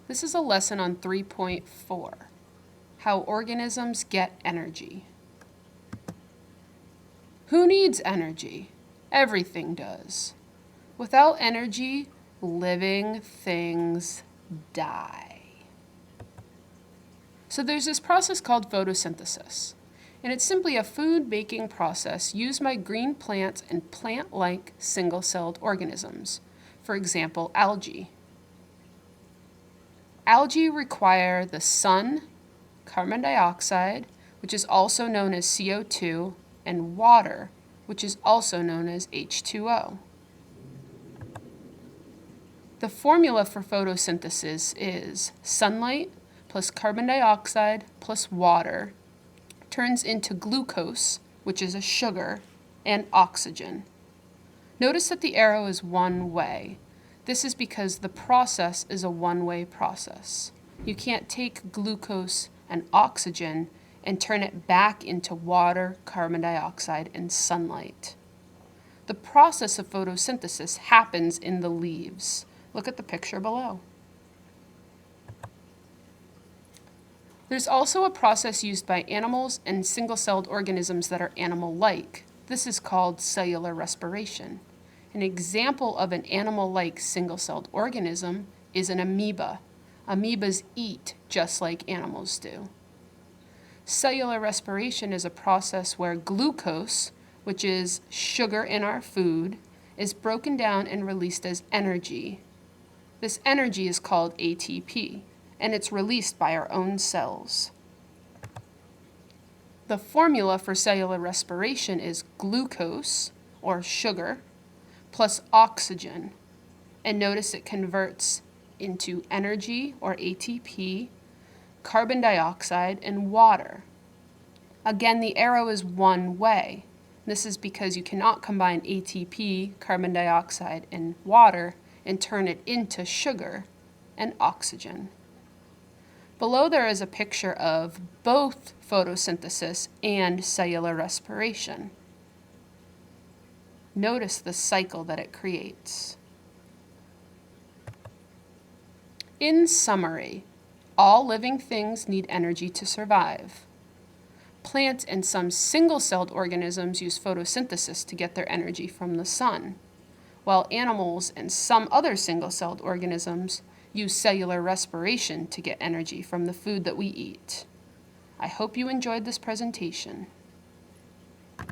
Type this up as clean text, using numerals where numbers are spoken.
This is a lesson on 3.4, how organisms get energy. Who needs energy? Everything does. Without energy, living things die. So there's this process called photosynthesis, and it's simply a food-making process used by green plants and plant-like single-celled organisms, for example, algae. Algae require the sun, carbon dioxide, which is also known as CO2, and water, which is also known as H2O. The formula for photosynthesis is sunlight plus carbon dioxide plus water turns into glucose, which is a sugar, and oxygen. Notice that the arrow is one way. This is because the process is a one-way process. You can't take glucose and oxygen and turn it back into water, carbon dioxide, and sunlight. The process of photosynthesis happens in the leaves. Look at the picture below. There's also a process used by animals and single-celled organisms that are animal-like. This is called cellular respiration. An example of an animal-like single-celled organism is an amoeba. Amoebas eat just like animals do. Cellular respiration is a process where glucose, which is sugar in our food, is broken down and released as energy. This energy is called ATP, and it's released by our own cells. The formula for cellular respiration is glucose, or sugar, plus oxygen. And notice it converts into energy, or ATP, carbon dioxide, and water. Again, the arrow is one way. This is because you cannot combine ATP, carbon dioxide, and water and turn it into sugar and oxygen. Below there is a picture of both photosynthesis and cellular respiration. Notice the cycle that it creates. In summary, all living things need energy to survive. Plants and some single-celled organisms use photosynthesis to get their energy from the sun, while animals and some other single-celled organisms use cellular respiration to get energy from the food that we eat. I hope you enjoyed this presentation.